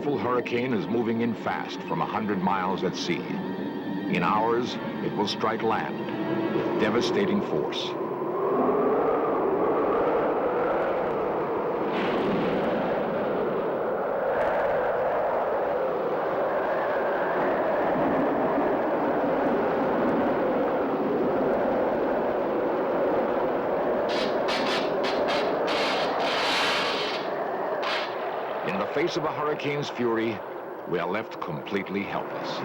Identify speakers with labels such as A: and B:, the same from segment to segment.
A: powerful hurricane is moving in fast from 100 miles at sea. In hours, it will strike land with devastating force. In the face of a hurricane's fury, we are left completely helpless.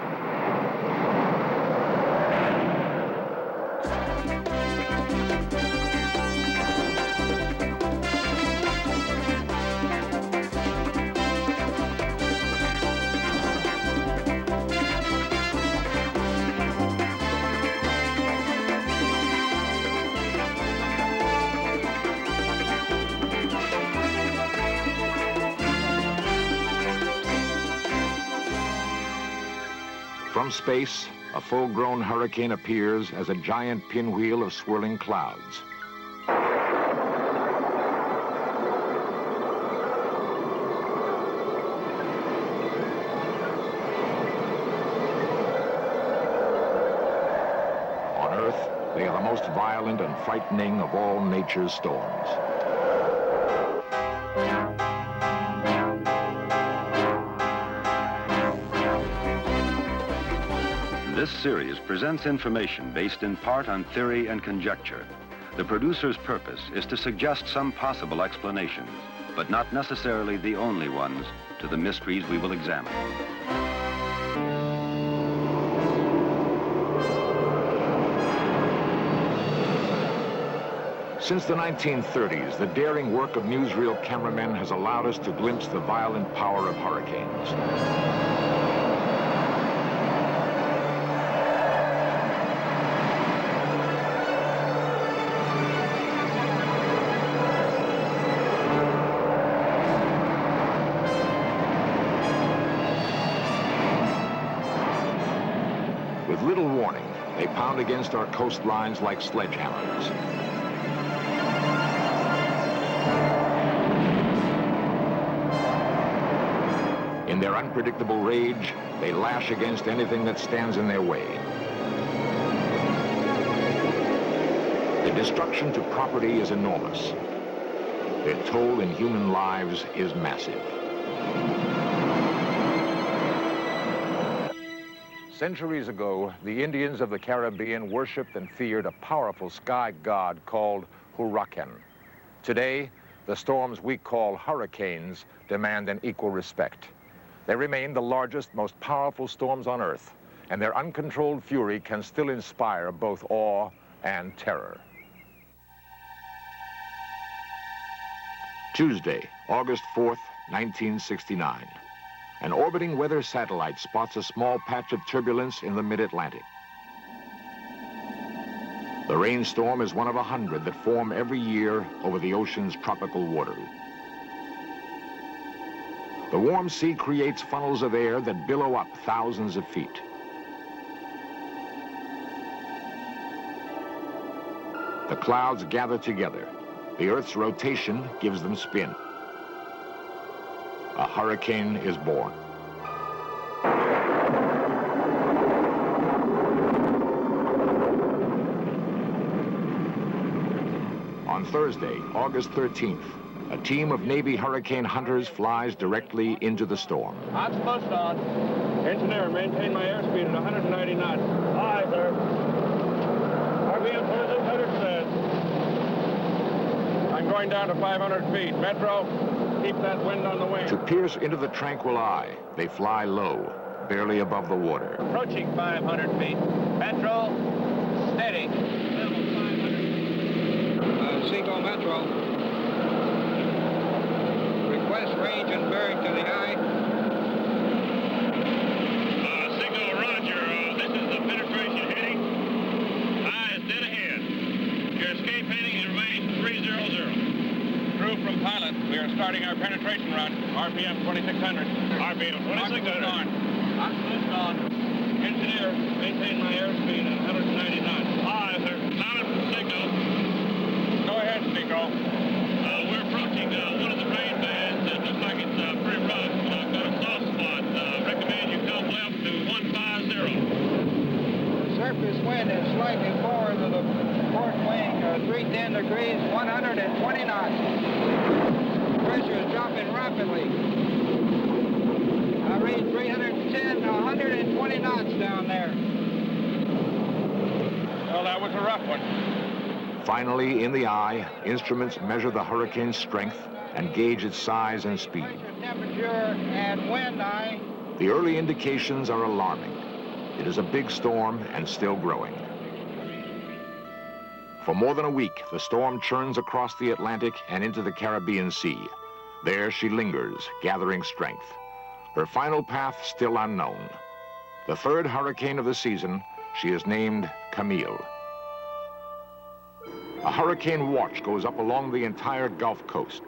A: From space, a full-grown hurricane appears as a giant pinwheel of swirling clouds. On Earth, they are the most violent and frightening of all nature's storms.
B: This series presents information based in part on theory and conjecture. The producer's purpose is to suggest some possible explanations, but not necessarily the only ones, to the mysteries we will examine.
A: Since the 1930s, the daring work of newsreel cameramen has allowed us to glimpse the violent power of hurricanes. With little warning, they pound against our coastlines like sledgehammers. In their unpredictable rage, they lash against anything that stands in their way. The destruction to property is enormous. Their toll in human lives is massive. Centuries ago, the Indians of the Caribbean worshipped and feared a powerful sky god called Huracan. Today, the storms we call hurricanes demand an equal respect. They remain the largest, most powerful storms on Earth, and their uncontrolled fury can still inspire both awe and terror. Tuesday, August 4th, 1969. An orbiting weather satellite spots a small patch of turbulence in the mid-Atlantic. The rainstorm is one of 100 that form every year over the ocean's tropical waters. The warm sea creates funnels of air that billow up thousands of feet. The clouds gather together. The Earth's rotation gives them spin. A hurricane is born. On Thursday, August 13th, a team of Navy hurricane hunters flies directly into the storm.
C: Knots bust on. Engineer, maintain my airspeed at 190 knots. Aye, sir. RPM 2600 says. I'm going down to 500 feet. Metro, keep that wind on the wing.
A: To pierce into the tranquil eye, they fly low, barely above the water.
C: Approaching 500 feet. Metro, steady. Level 500.
D: Seagull Metro. Request range and bearing to the eye.
C: Signal, roger. This is the penetration heading. Eye is dead ahead. Your escape heading is remains 300. Crew from pilot, we are starting our penetration run. RPM 2600. RPM 2600. Oxygen on. Engineer, maintain my airspeed at 190 knots. Aye, sir. Solid signal. Go ahead, Nico. We're approaching one of the rain bands. It looks like it's pretty rough. I've got a soft
D: 10 degrees, 120 knots. Pressure is dropping rapidly. I read 310, 120 knots down there.
C: Well, that was a rough one.
A: Finally, in the eye, instruments measure the hurricane's strength and gauge its size and speed.
D: Pressure, temperature, and wind eye.
A: The early indications are alarming. It is a big storm and still growing. For more than a week, the storm churns across the Atlantic and into the Caribbean Sea. There she lingers, gathering strength. Her final path still unknown. The third hurricane of the season, she is named Camille. A hurricane watch goes up along the entire Gulf Coast.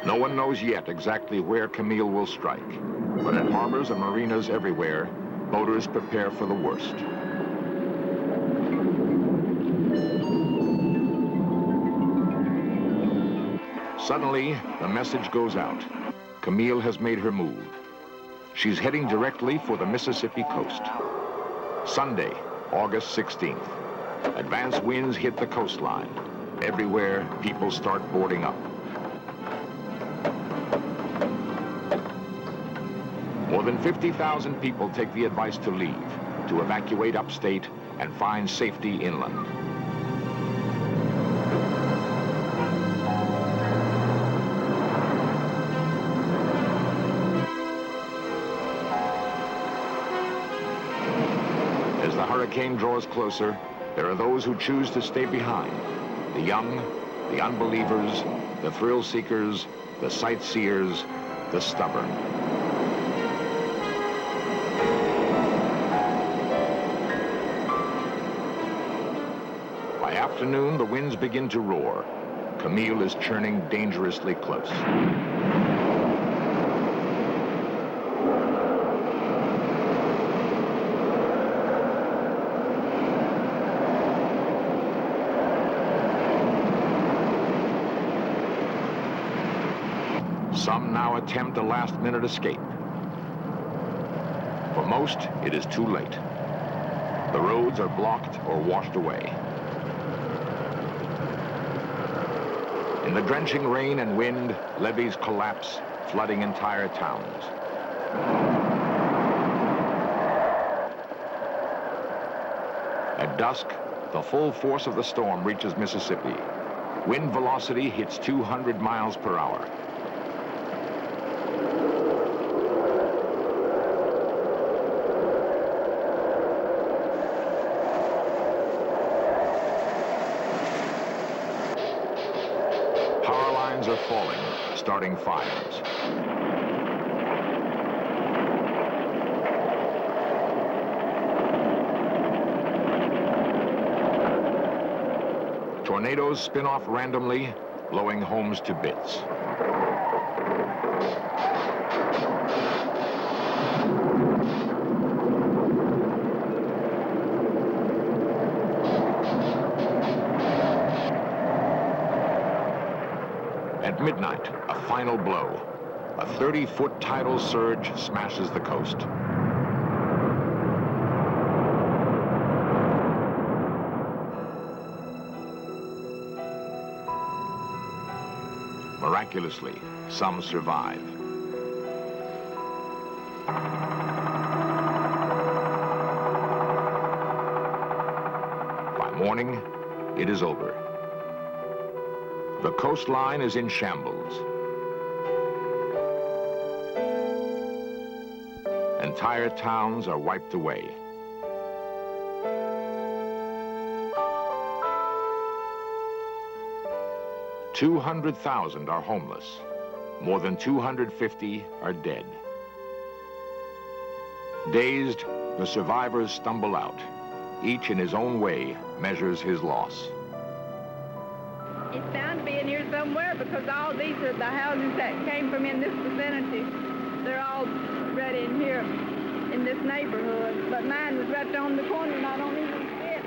A: No one knows yet exactly where Camille will strike, but at harbors and marinas everywhere, boaters prepare for the worst. Suddenly, the message goes out. Camille has made her move. She's heading directly for the Mississippi coast. Sunday, August 16th. Advance winds hit the coastline. Everywhere, people start boarding up. More than 50,000 people take the advice to leave, to evacuate upstate and find safety inland. As the hurricane draws closer, there are those who choose to stay behind. The young, the unbelievers, the thrill seekers, the sightseers, the stubborn. By afternoon, the winds begin to roar. Camille is churning dangerously close. Some now attempt a last-minute escape. For most, it is too late. The roads are blocked or washed away. In the drenching rain and wind, levees collapse, flooding entire towns. At dusk, the full force of the storm reaches Mississippi. Wind velocity hits 200 miles per hour. Power lines are falling, starting fires. Tornadoes spin off randomly, blowing homes to bits. At midnight, a final blow. A 30-foot tidal surge smashes the coast. Miraculously, some survive. By morning, it is over. The coastline is in shambles. Entire towns are wiped away. $200,000 are homeless. More than 250 are dead. Dazed, the survivors stumble out. Each in his own way measures his loss.
E: It's bound to be in here somewhere because all these are the houses that came from in this vicinity. They're all right in here in this neighborhood. But mine was right on the corner and I don't even see it.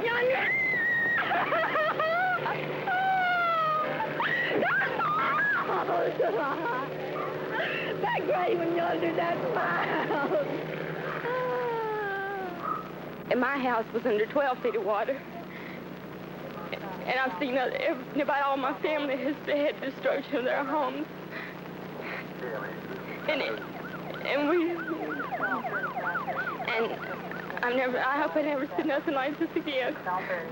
E: Yonder! That gray one yonder, that's my house. And my house was under 12 feet of water.
F: And I've seen that about all my family has had destruction of their homes. I hope I never see nothing like this again.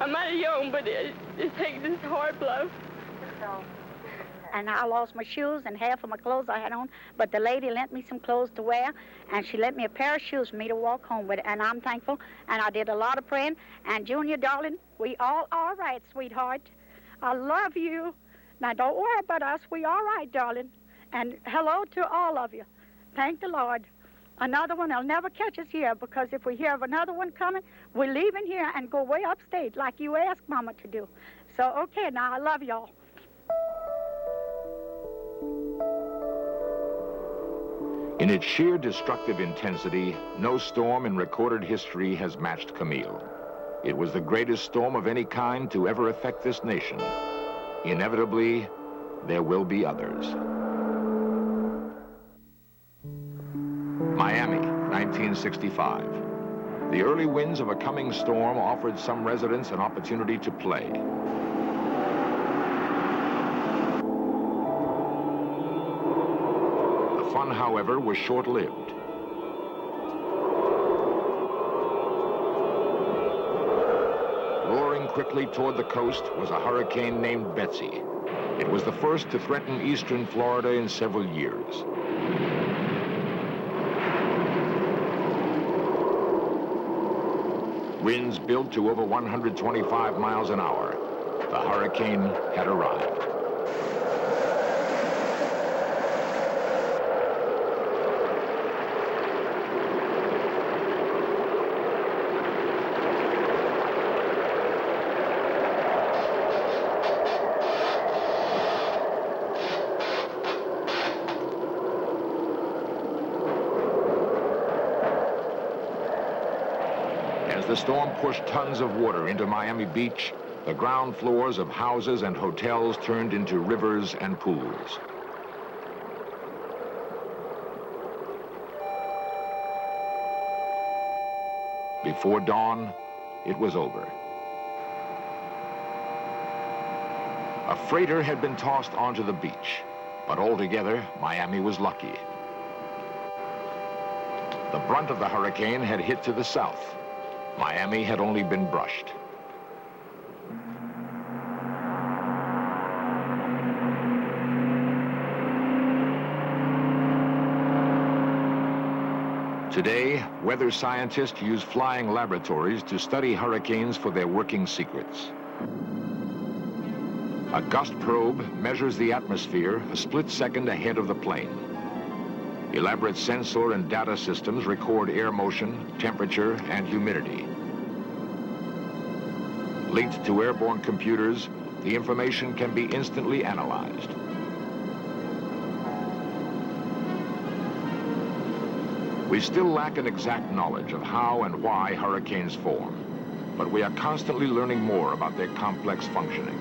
F: I'm mighty young, but it takes this hard blow.
G: And I lost my shoes and half of my clothes I had on, but the lady lent me some clothes to wear, and she lent me a pair of shoes for me to walk home with, and I'm thankful, and I did a lot of praying. And Junior, darling, we all are right, sweetheart. I love you. Now, don't worry about us. We all right, darling. And hello to all of you. Thank the Lord. Another one will never catch us here, because if we hear of another one coming, we're leaving here and go way upstate like you asked Mama to do. So, okay, now I love y'all.
A: In its sheer destructive intensity, no storm in recorded history has matched Camille. It was the greatest storm of any kind to ever affect this nation. Inevitably, there will be others. Miami, 1965. The early winds of a coming storm offered some residents an opportunity to play. The fun, however, was short-lived. Roaring quickly toward the coast was a hurricane named Betsy. It was the first to threaten eastern Florida in several years. Winds built to over 125 miles an hour. The hurricane had arrived. The storm pushed tons of water into Miami Beach. The ground floors of houses and hotels turned into rivers and pools. Before dawn, it was over. A freighter had been tossed onto the beach, but altogether, Miami was lucky. The brunt of the hurricane had hit to the south. Miami had only been brushed. Today, weather scientists use flying laboratories to study hurricanes for their working secrets. A gust probe measures the atmosphere a split second ahead of the plane. Elaborate sensor and data systems record air motion, temperature, and humidity. Linked to airborne computers, the information can be instantly analyzed. We still lack an exact knowledge of how and why hurricanes form, but we are constantly learning more about their complex functioning.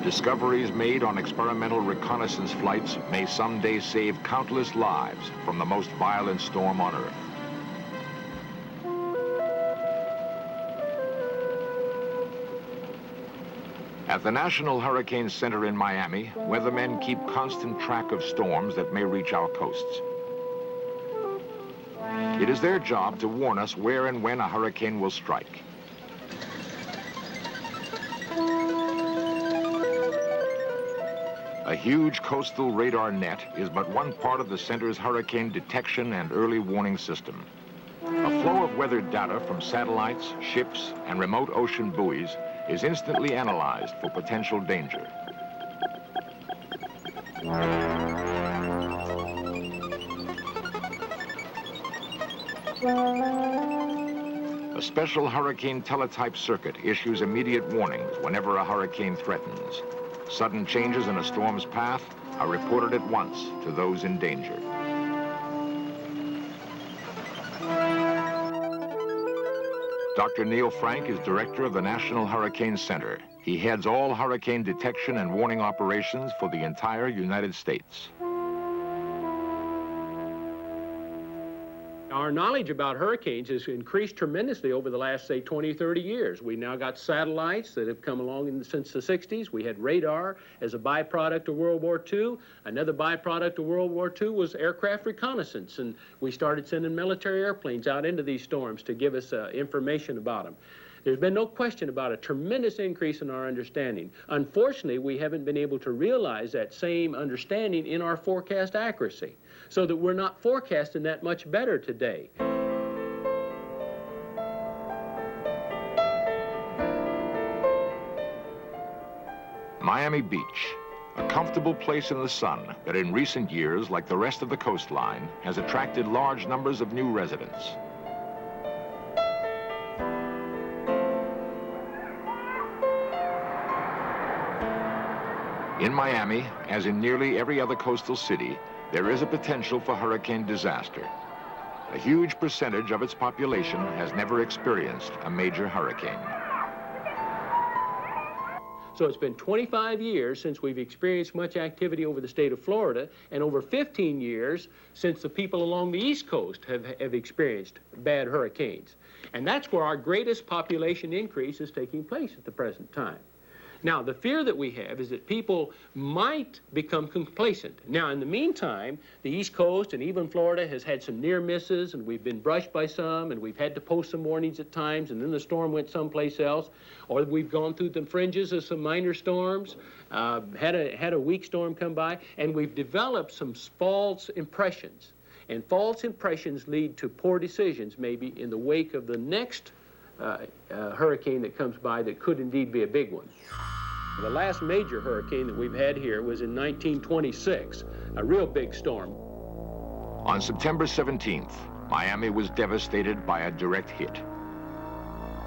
A: Discoveries made on experimental reconnaissance flights may someday save countless lives from the most violent storm on Earth. At the National Hurricane Center in Miami, weathermen keep constant track of storms that may reach our coasts. It is their job to warn us where and when a hurricane will strike. A huge coastal radar net is but one part of the center's hurricane detection and early warning system. A flow of weather data from satellites, ships, and remote ocean buoys is instantly analyzed for potential danger. A special hurricane teletype circuit issues immediate warnings whenever a hurricane threatens. Sudden changes in a storm's path are reported at once to those in danger. Dr. Neil Frank is director of the National Hurricane Center. He heads all hurricane detection and warning operations for the entire United States.
H: Our knowledge about hurricanes has increased tremendously over the last, say, 20, 30 years. We now got satellites that have come along since the 60s. We had radar as a byproduct of World War II. Another byproduct of World War II was aircraft reconnaissance, and we started sending military airplanes out into these storms to give us information about them. There's been no question about a tremendous increase in our understanding. Unfortunately, we haven't been able to realize that same understanding in our forecast accuracy, so that we're not forecasting that much better today.
A: Miami Beach, a comfortable place in the sun that in recent years, like the rest of the coastline, has attracted large numbers of new residents. In Miami, as in nearly every other coastal city, there is a potential for hurricane disaster. A huge percentage of its population has never experienced a major hurricane.
H: So it's been 25 years since we've experienced much activity over the state of Florida, and over 15 years since the people along the East Coast have experienced bad hurricanes. And that's where our greatest population increase is taking place at the present time. Now, the fear that we have is that people might become complacent. Now, in the meantime, the East Coast and even Florida has had some near misses, and we've been brushed by some, and we've had to post some warnings at times, and then the storm went someplace else, or we've gone through the fringes of some minor storms, had a weak storm come by, and we've developed some false impressions. And false impressions lead to poor decisions, maybe in the wake of the next hurricane that comes by that could indeed be a big one. The last major hurricane that we've had here was in 1926, a real big storm.
A: On September 17th, Miami was devastated by a direct hit.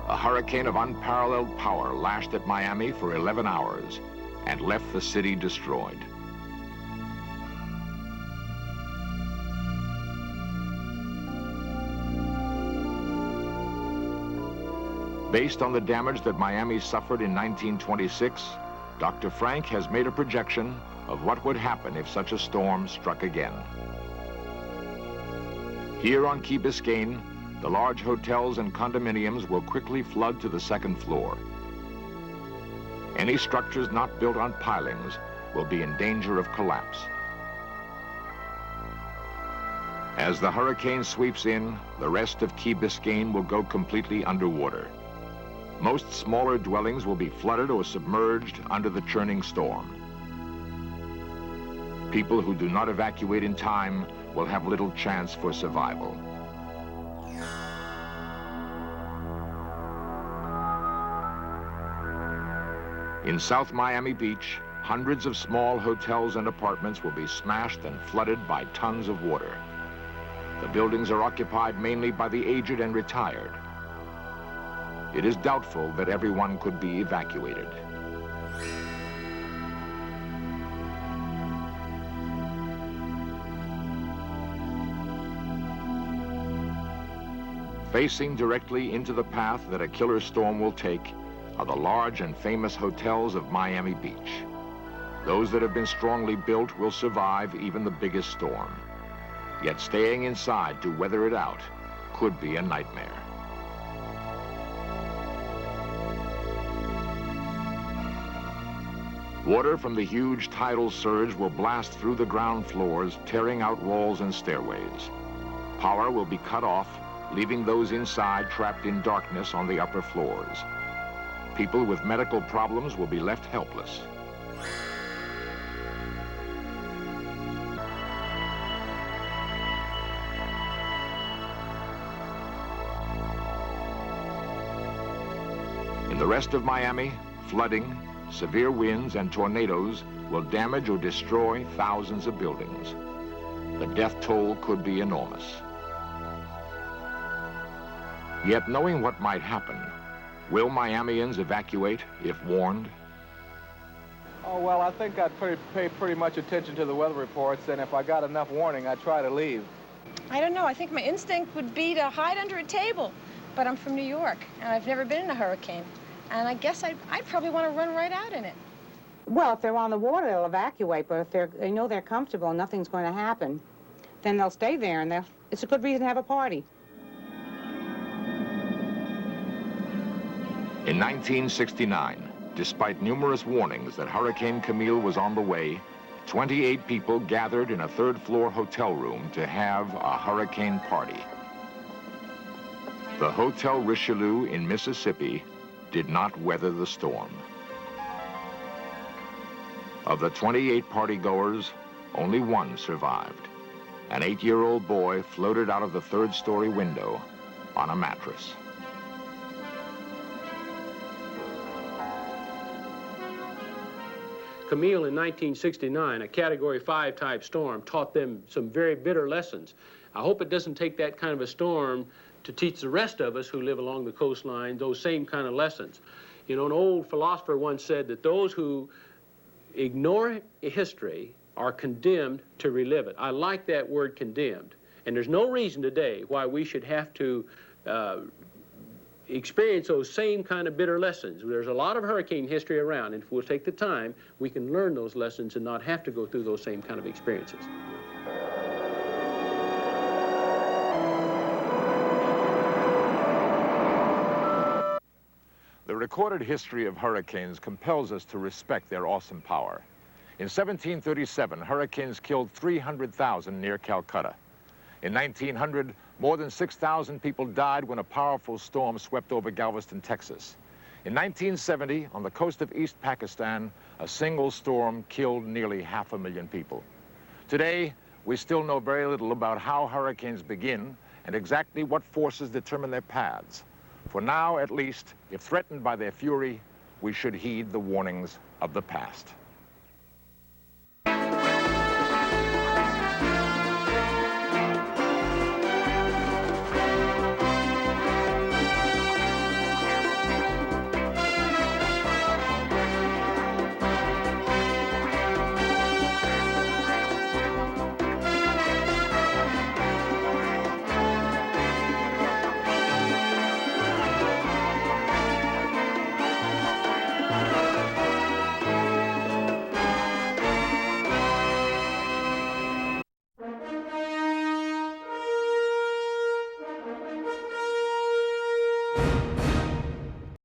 A: A hurricane of unparalleled power lashed at Miami for 11 hours and left the city destroyed. Based on the damage that Miami suffered in 1926, Dr. Frank has made a projection of what would happen if such a storm struck again. Here on Key Biscayne, the large hotels and condominiums will quickly flood to the second floor. Any structures not built on pilings will be in danger of collapse. As the hurricane sweeps in, the rest of Key Biscayne will go completely underwater. Most smaller dwellings will be flooded or submerged under the churning storm. People who do not evacuate in time will have little chance for survival. In South Miami Beach, hundreds of small hotels and apartments will be smashed and flooded by tons of water. The buildings are occupied mainly by the aged and retired. It is doubtful that everyone could be evacuated. Facing directly into the path that a killer storm will take are the large and famous hotels of Miami Beach. Those that have been strongly built will survive even the biggest storm. Yet staying inside to weather it out could be a nightmare. Water from the huge tidal surge will blast through the ground floors, tearing out walls and stairways. Power will be cut off, leaving those inside trapped in darkness on the upper floors. People with medical problems will be left helpless. In the rest of Miami, flooding, severe winds and tornadoes will damage or destroy thousands of buildings. The death toll could be enormous. Yet knowing what might happen, will Miamians evacuate if warned?
D: Oh, well, I think I'd pay pretty much attention to the weather reports, and if I got enough warning, I'd try to leave.
I: I don't know. I think my instinct would be to hide under a table. But I'm from New York, and I've never been in a hurricane. And I guess I'd probably want to run right out in it.
J: Well, if they're on the water, they'll evacuate, but if they know they're comfortable, nothing's going to happen. then they'll stay there, and it's a good reason to have a party.
A: In 1969, despite numerous warnings that Hurricane Camille was on the way, 28 people gathered in a third-floor hotel room to have a hurricane party. The Hotel Richelieu in Mississippi did not weather the storm. Of the 28 partygoers, only one survived. An 8-year-old boy floated out of the third-story window on a mattress.
H: Camille in 1969, a Category 5 type storm, taught them some very bitter lessons. I hope it doesn't take that kind of a storm to teach the rest of us who live along the coastline those same kind of lessons. You know, an old philosopher once said that those who ignore history are condemned to relive it. I like that word, condemned. And there's no reason today why we should have to experience those same kind of bitter lessons. There's a lot of hurricane history around, and if we'll take the time, we can learn those lessons and not have to go through those same kind of experiences.
A: The recorded history of hurricanes compels us to respect their awesome power. In 1737, hurricanes killed 300,000 near Calcutta. In 1900, more than 6,000 people died when a powerful storm swept over Galveston, Texas. In 1970, on the coast of East Pakistan, a single storm killed nearly 500,000 people. Today, we still know very little about how hurricanes begin and exactly what forces determine their paths. For now, at least, if threatened by their fury, we should heed the warnings of the past.